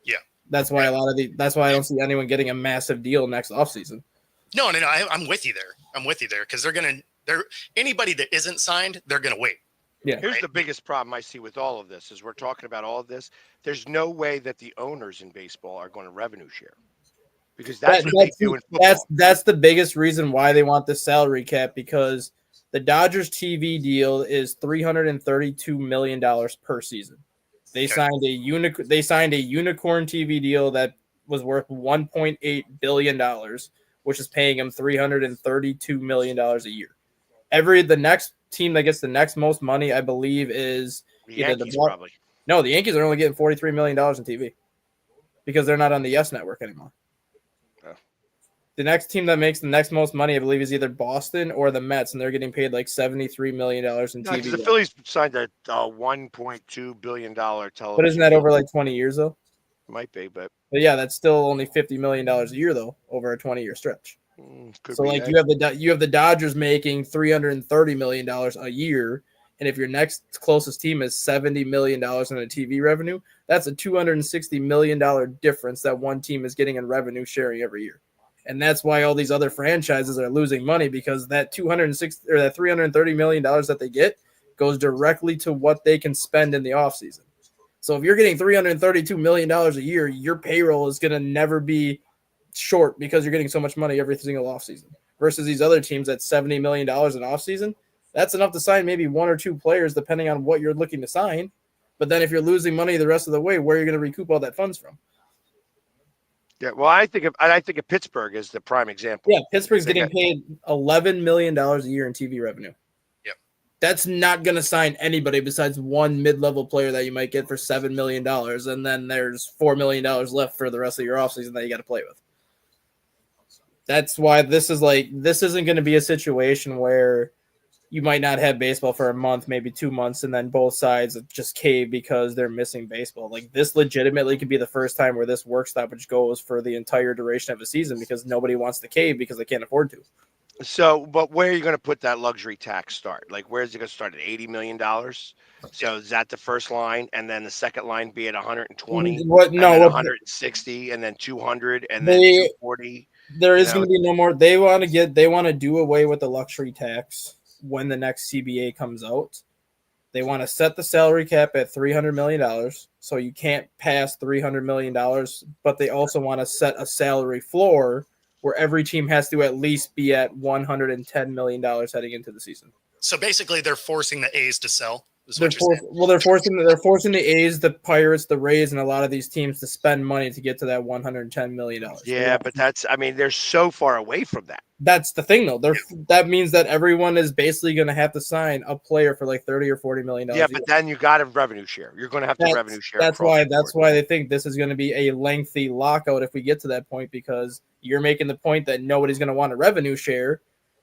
Yeah. That's why that's why I don't see anyone getting a massive deal next offseason. No, I'm with you there because anybody that isn't signed, they're going to wait. Yeah. Here's the biggest problem I see with all of this is we're talking about all of this. There's no way that the owners in baseball are going to revenue share because that's what they do in football. That's the biggest reason why they want the salary cap because the Dodgers TV deal is $332 million per season. They signed a unicorn TV deal that was worth $1.8 billion, which is paying them $332 million a year. The next team that gets the next most money, I believe, is the Yankees probably. No, the Yankees are only getting $43 million in TV because they're not on the Yes Network anymore. The next team that makes the next most money, I believe, is either Boston or the Mets, and they're getting paid like $73 million in TV. The Phillies signed a $1.2 billion television. But isn't that over like 20 years, though? Might be, but yeah, that's still only $50 million a year, though, over a 20-year stretch. So, like, you have the Dodgers making $330 million a year, and if your next closest team is $70 million in a TV revenue, that's a $260 million difference that one team is getting in revenue sharing every year. And that's why all these other franchises are losing money because that $330 million that they get goes directly to what they can spend in the offseason. So if you're getting $332 million a year, your payroll is going to never be short because you're getting so much money every single offseason. Versus these other teams at $70 million in offseason, that's enough to sign maybe 1 or 2 players depending on what you're looking to sign. But then if you're losing money the rest of the way, where are you going to recoup all that funds from? Yeah, well, I think of Pittsburgh as the prime example. Yeah, Pittsburgh's getting paid $11 million a year in TV revenue. Yep. That's not going to sign anybody besides one mid-level player that you might get for $7 million, and then there's $4 million left for the rest of your offseason that you got to play with. That's why this isn't going to be a situation where you might not have baseball for a month, maybe 2 months, and then both sides just cave because they're missing baseball. Like, this legitimately could be the first time where this work stoppage goes for the entire duration of a season because nobody wants to cave because they can't afford to. So, but where are you going to put that luxury tax start? Like, where is it going to start at $80 million? So is that the first line, and then the second line be at 120? What? No, 160, and then 200, and then 240. There is going to be no more. They want to do away with the luxury tax when the next CBA comes out. They want to set the salary cap at $300 million, so you can't pass $300 million, but they also want to set a salary floor where every team has to at least be at $110 million heading into the season. So basically they're forcing the A's to sell. Is what you're saying. They're forcing the A's, the Pirates, the Rays, and a lot of these teams to spend money to get to that $110 million. Yeah, but they're so far away from that. That's the thing, though. That means that everyone is basically going to have to sign a player for like $30 or $40 million. Yeah, but then you got a revenue share. You're going to have to revenue share. That's why they think this is going to be a lengthy lockout if we get to that point, because you're making the point that nobody's going to want a revenue share.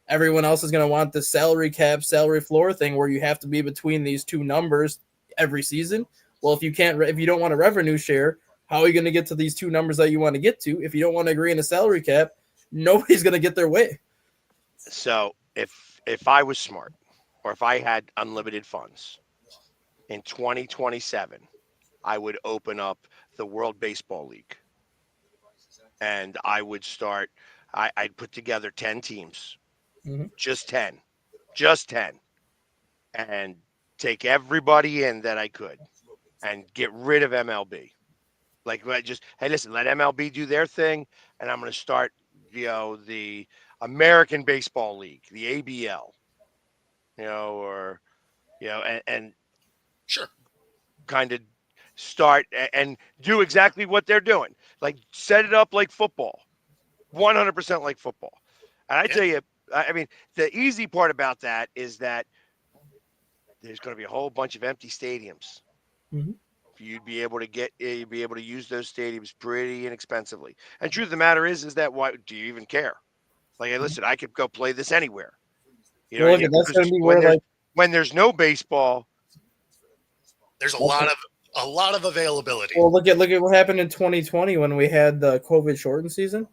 Everyone else is going to want the salary cap, salary floor thing where you have to be between these two numbers every season. Well, if you don't want a revenue share, how are you going to get to these two numbers that you want to get to? If you don't want to agree on a salary cap, nobody's going to get their way. So if I was smart, or if I had unlimited funds in 2027, I would open up the World Baseball League, and I would start. I'd put together 10 teams, just 10, and take everybody in that I could, and get rid of MLB. Like, hey, listen, let MLB do their thing, and I'm going to start, the American Baseball League, the ABL, and Sure. kind of start and do exactly what they're doing. Like, set it up like football, 100% like football. And I tell you, I mean, the easy part about that is that there's going to be a whole bunch of empty stadiums. You'd be able to use those stadiums pretty inexpensively. And truth of the matter is that why do you even care? Like, hey, listen, I could go play this anywhere. That's going to be where when there's no baseball, there's a lot of availability. Well, look at what happened in 2020 when we had the COVID shortened season.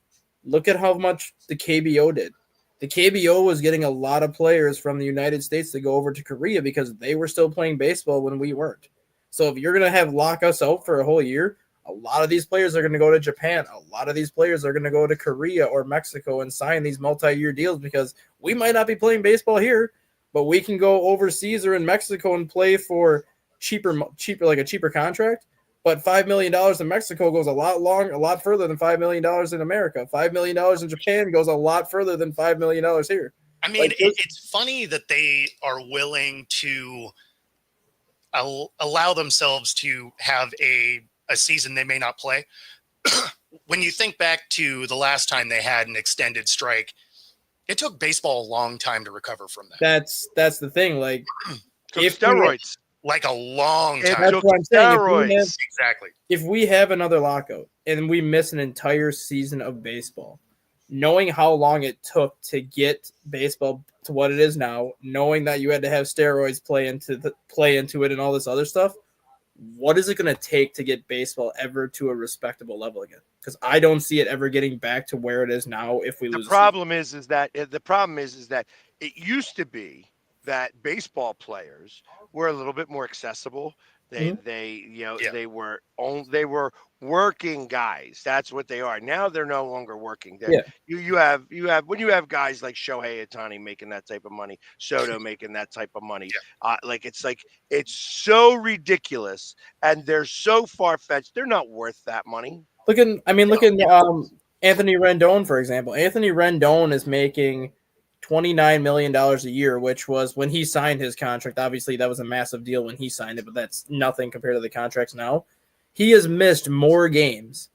Look at how much the KBO did. The KBO was getting a lot of players from the United States to go over to Korea because they were still playing baseball when we weren't. So if you're going to lock us out for a whole year, a lot of these players are going to go to Japan. A lot of these players are going to go to Korea or Mexico and sign these multi-year deals because we might not be playing baseball here, but we can go overseas or in Mexico and play for cheaper, like a cheaper contract. But $5 million in Mexico goes a lot further than $5 million in America. $5 million in Japan goes a lot further than $5 million here. I mean, it's funny that they are willing to allow themselves to have a season they may not play. When you think back to the last time they had an extended strike, it took baseball a long time to recover from that. That's the thing. Like, if steroids, like a long time. That's what I'm saying. Exactly. If we have another lockout and we miss an entire season of baseball, knowing how long it took to get baseball to what it is now, knowing that you had to have steroids play into it and all this other stuff, what is it going to take to get baseball ever to a respectable level again? Because I don't see it ever getting back to where it is now if we lose. The problem is that it used to be that baseball players were a little bit more accessible. They were working guys. That's what they are. Now they're no longer working. You have when you have guys like Shohei Ohtani making that type of money, Soto making that type of money. It's so ridiculous, and they're so far fetched. They're not worth that money. Look at Anthony Rendon, for example. Anthony Rendon is making $29 million a year, which was when he signed his contract. Obviously, that was a massive deal when he signed it, but that's nothing compared to the contracts now. He has missed more games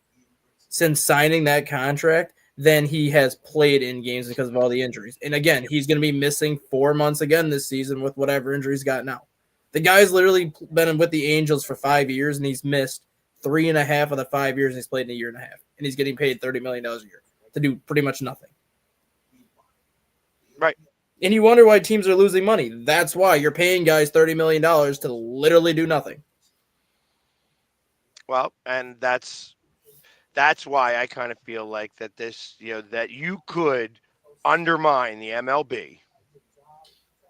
since signing that contract than he has played in games because of all the injuries. And again, he's going to be missing 4 months again this season with whatever injuries he's got now. The guy's literally been with the Angels for 5 years, and he's missed 3.5 of the 5 years, and he's played in 1.5 years. And he's getting paid $30 million a year to do pretty much nothing. Right. And you wonder why teams are losing money. That's why you're paying guys $30 million to literally do nothing. Well, and that's why I kind of feel like that this, that you could undermine the MLB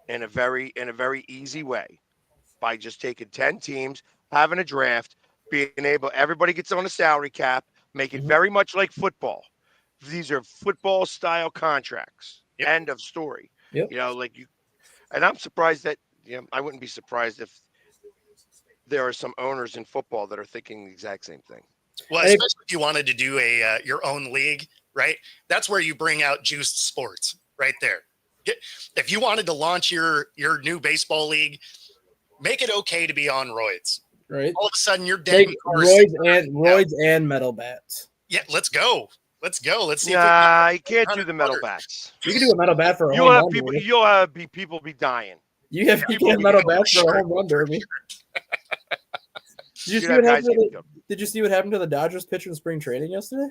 in a very easy way by just taking 10 teams, having a draft, being able, everybody gets on a salary cap, make it very much like football. These are football style contracts. Yep. End of story. Yep. And I'm surprised that, I wouldn't be surprised if there are some owners in football that are thinking the exact same thing. Well, especially if you wanted to do your own league, right? That's where you bring out juiced sports right there. If you wanted to launch your new baseball league, Make it okay to be on roids. Right? All of a sudden, you're dead. Take roids and metal bats. Yeah, let's go. Let's go. Let's see. Nah, you can't do the metal bats. You can do a metal bat for a You'll home have run. people. Derby. You'll have people be dying. You can have metal bats for a home run, Derby. Did you see what happened to the Dodgers pitcher in spring training yesterday?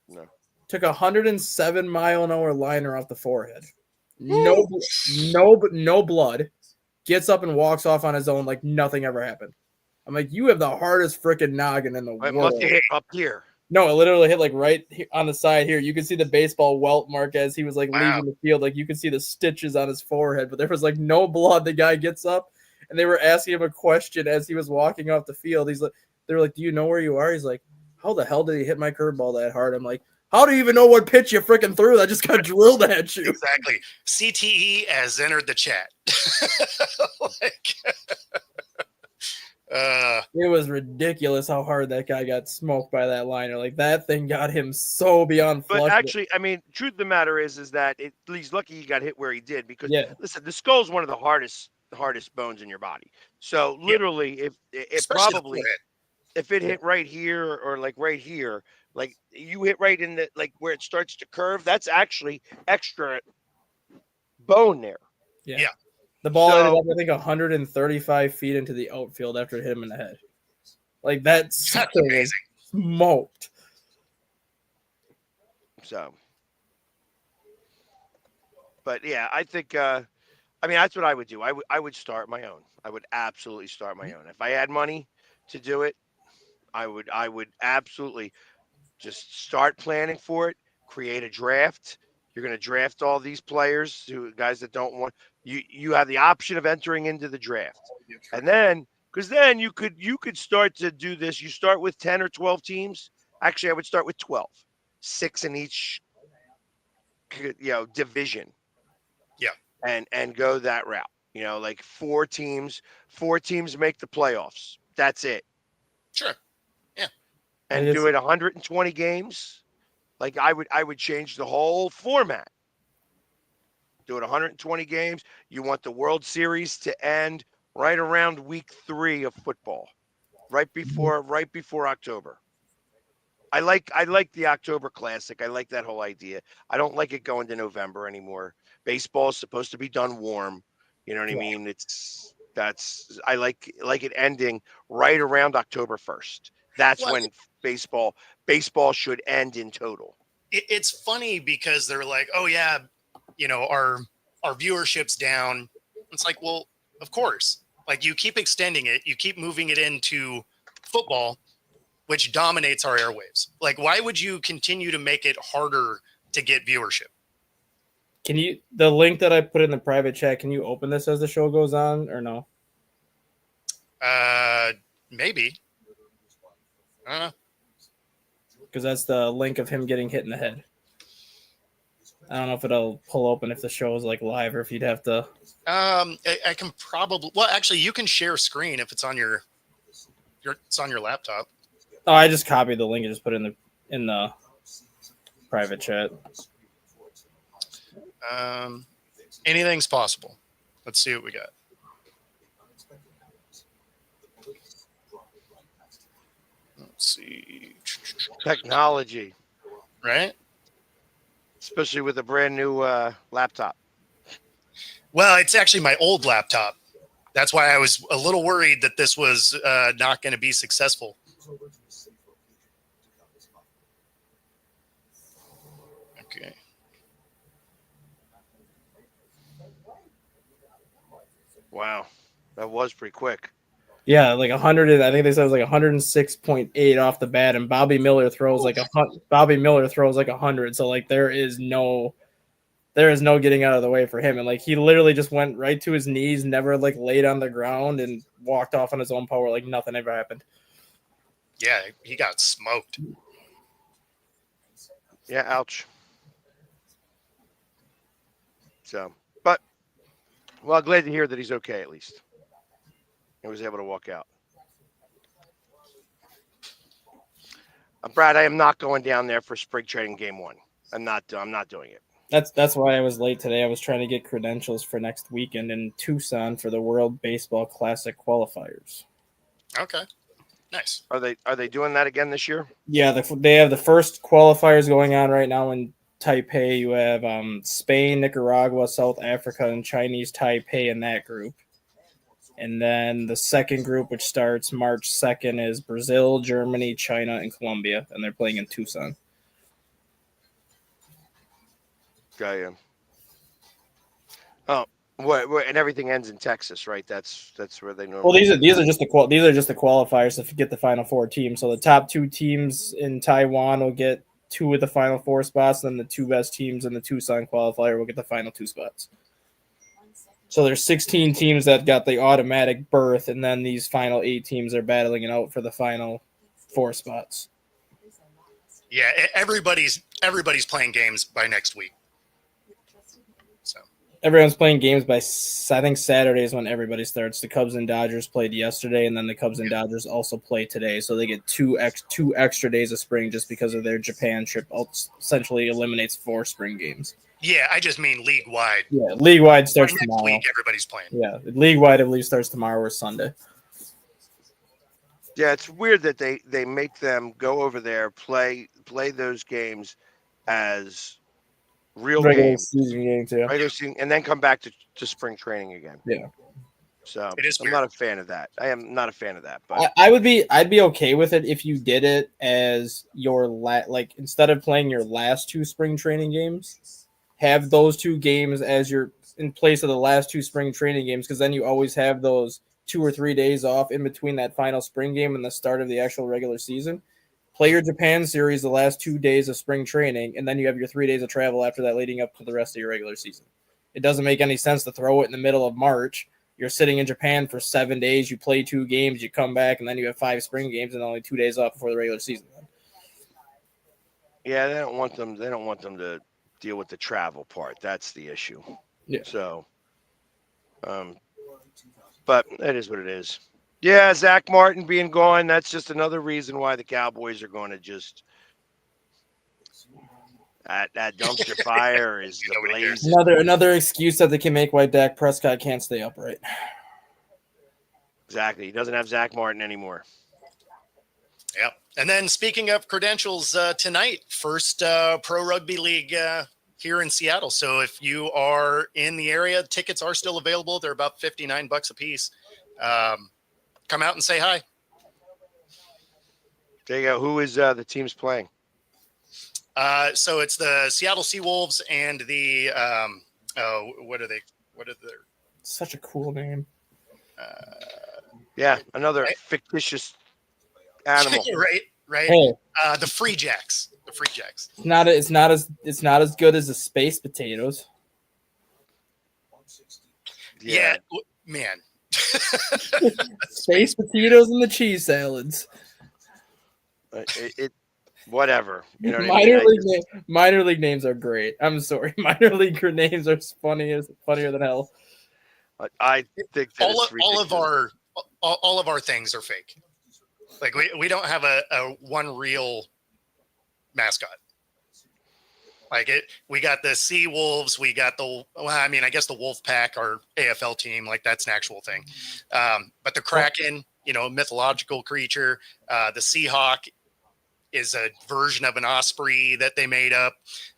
No. Took a 107-mile-an-hour liner off the forehead. Woo! No blood. Gets up and walks off on his own like nothing ever happened. I'm like, you have the hardest freaking noggin in the world. Must have hit up here. No, it literally hit like right on the side here. You can see the baseball welt mark as he was like leaving the field. Like you can see the stitches on his forehead, but there was like no blood. The guy gets up and they were asking him a question as he was walking off the field. They were like, "Do you know where you are?" He's like, "How the hell did he hit my curveball that hard?" I'm like, "How do you even know what pitch you freaking threw? That just got drilled at you." Exactly. CTE has entered the chat. It was ridiculous how hard that guy got smoked by that liner. Like that thing got him so beyond flush. But actually, I mean, truth of the matter is that he's lucky he got hit where he did because listen, the skull is one of the hardest bones in your body. So literally, if it probably if it hit right here or like right here, like you hit right in the like where it starts to curve, that's actually extra bone there. Yeah. The ball ended up, I think, 135 feet into the outfield after it hit him in the head. Like that's amazing. Smoked. So, but yeah, I think. I mean, that's what I would do. I would start my own. I would absolutely start my own. If I had money to do it, I would absolutely just start planning for it. Create a draft. You're going to draft all these players, guys that don't want you have the option of entering into the draft. And then because then you could start to do this. You start with 10 or 12 teams. Actually, I would start with 12. 6 in each division. Yeah. And go that route. Like 4 teams make the playoffs. That's it. Sure. Yeah. And do it 120 games. Like I would change the whole format. Do it 120 games. You want the World Series to end right around week 3 of football, right before October. I like the October Classic. I like that whole idea. I don't like it going to November anymore. Baseball is supposed to be done warm. You know what I mean? I like it ending right around October 1st. That's when baseball should end in total. It's funny because they're like, oh yeah, our viewership's down. It's like, well, of course. Like you keep extending it, you keep moving it into football, which dominates our airwaves. Like, why would you continue to make it harder to get viewership? The link that I put in the private chat, can you open this as the show goes on or no? Maybe. Because that's the link of him getting hit in the head. I don't know if it'll pull open if the show is like live or if you'd have to. I can probably. Well, actually, you can share screen if it's on it's on your laptop. Oh, I just copied the link and just put it in the private chat. Anything's possible. Let's see what we got. Let's see. Technology. Right? Especially with a brand new laptop. Well, it's actually my old laptop. That's why I was a little worried that this was not going to be successful. Okay. Wow. That was pretty quick. Yeah, like 100. I think they said it was like 106.8 off the bat, and Bobby Miller throws like 100. So like there is no getting out of the way for him, and like he literally just went right to his knees, never like laid on the ground, and walked off on his own power like nothing ever happened. Yeah, he got smoked. Yeah, ouch. So, but well, glad to hear that he's okay at least. He was able to walk out. Brad, I am not going down there for spring trading game 1. I'm not doing it. That's why I was late today. I was trying to get credentials for next weekend in Tucson for the World Baseball Classic qualifiers. Okay, nice. Are they doing that again this year? Yeah, they have the first qualifiers going on right now in Taipei. You have Spain, Nicaragua, South Africa, and Chinese Taipei in that group. And then the second group, which starts March 2nd, is Brazil, Germany, China, and Colombia, and they're playing in Tucson. Got you. Oh, what? And everything ends in Texas, right? That's where they normally. Well, these are just the qualifiers to get the Final Four teams. So the top 2 teams in Taiwan will get 2 of the Final Four spots, and then the 2 best teams in the Tucson qualifier will get the final 2 spots. So there's 16 teams that got the automatic berth, and then these final 8 teams are battling it out for the final 4 spots. Yeah, everybody's playing games by next week. So Everyone's playing games by, I think Saturday is when everybody starts. The Cubs and Dodgers played yesterday, and then the Cubs and Dodgers also play today. So they get two extra days of spring just because of their Japan trip. Essentially eliminates 4 spring games. yeah, I just mean league wide. Yeah, league wide starts Next tomorrow. week, everybody's playing. Yeah, league wide I believe starts tomorrow or Sunday. Yeah, it's weird that they make them go over there, play those games as real Regular games, season games, yeah. regular season, and then come back to spring training again. Yeah. So It is I'm weird. not a fan of that. I am not a fan of that. But I'd be okay with it if you did it as your like instead of playing your last 2 spring training games, have those 2 games as your in place of the last 2 spring training games, because then you always have those 2 or 3 days off in between that final spring game and the start of the actual regular season. Play your Japan series the last 2 days of spring training, and then you have your 3 days of travel after that leading up to the rest of your regular season. It doesn't make any sense to throw it in the middle of March. You're sitting in Japan for 7 days. You play 2 games, you come back, and then you have 5 spring games and only 2 days off before the regular season. yeah, they don't want them to deal with the travel part. That's the issue. Yeah. So, but it is what it is. Yeah, Zach Martin being gone, that's just another reason why the Cowboys are going to just that dumpster fire is Nobody cares. blazing. Another excuse that they can make why Dak Prescott can't stay upright. Exactly. He doesn't have Zach Martin anymore. Yep. And then speaking of credentials, tonight, first pro rugby league here in Seattle. So if you are in the area, tickets are still available. They're about $59 a piece. Come out and say hi. There you go. Who is the teams playing? So it's the Seattle Seawolves and the what are their Such a cool name. Yeah, another fictitious animal. right. Hey, The Free Jacks. The Free Jacks. it's not as good as the Space Potatoes. Yeah, man. Space Potatoes and the cheese salads. It whatever. You know what I mean? Minor league names are great. I'm sorry, minor league names are funnier than hell. I think that all of our things are fake. Like we don't have a one real mascot. Like we got the Sea Wolves, we got I guess the Wolf Pack, our AFL team, like that's an actual thing. But the Kraken, mythological creature, the Seahawk is a version of an osprey that they made up.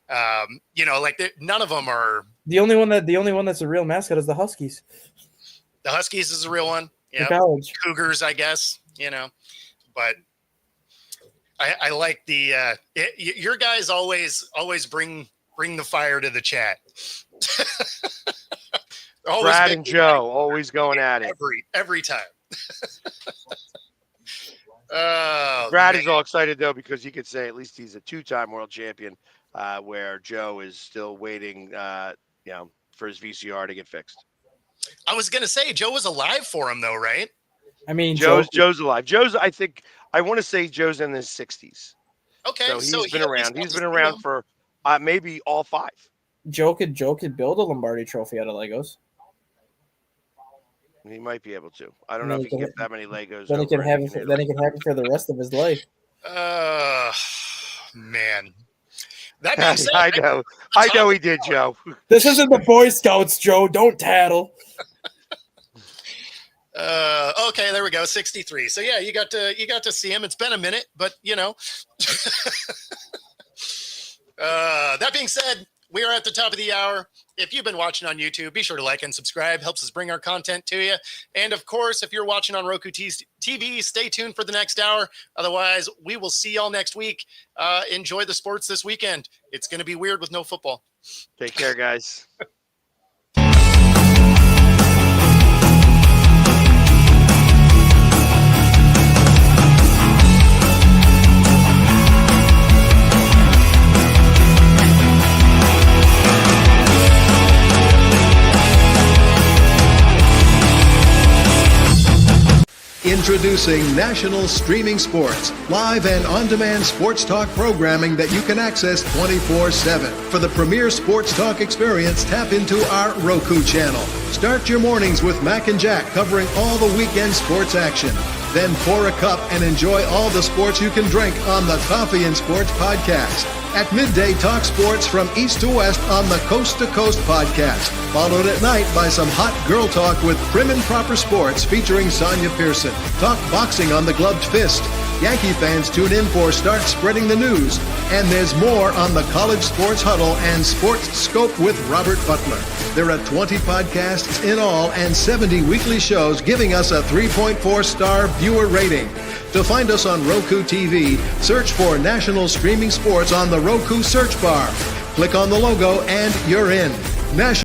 None of them are. The only one that's a real mascot is the Huskies. The Huskies is a real one. Yeah, Cougars, I guess. But I like the your guys always bring the fire to the chat. Brad and Joe always going at it every time. Brad is all excited though because he could say at least he's a 2-time world champion, where Joe is still waiting, for his VCR to get fixed. I was gonna say Joe was alive for him though, right? I mean, Joe's alive. I want to say Joe's in his 60s. Okay, so he's been around. He's been around for maybe all 5. Joe could build a Lombardi Trophy out of Legos. He might be able to. I don't know if he can get that many Legos. Then he can have it. Then he can have it for the rest of his life. Man. That being said, I know he did, Joe. This isn't the Boy Scouts, Joe. Don't tattle. Okay, there we go. 63. So yeah, you got to see him. It's been a minute, but you know. That being said, we are at the top of the hour. If you've been watching on YouTube, be sure to like and subscribe. Helps us bring our content to you. And of course, if you're watching on Roku TV, stay tuned for the next hour. Otherwise, we will see y'all next week. Enjoy the sports this weekend. It's going to be weird with no football. Take care, guys. Introducing National Streaming Sports, live and on-demand sports talk programming that you can access 24/7. For the premier sports talk experience, tap into our Roku channel. Start your mornings with Mac and Jack covering all the weekend sports action. Then pour a cup and enjoy all the sports you can drink on the Coffee and Sports podcast. At midday, talk sports from east to west on the Coast to Coast podcast. Followed at night by some hot girl talk with Prim and Proper Sports featuring Sonia Pearson. Talk boxing on the Gloved Fist. Yankee fans tune in for Start Spreading the News. And there's more on the College Sports Huddle and Sports Scope with Robert Butler. There are 20 podcasts in all and 70 weekly shows giving us a 3.4-star viewer rating. To find us on Roku TV, search for National Streaming Sports on the Roku search bar. Click on the logo and you're in. National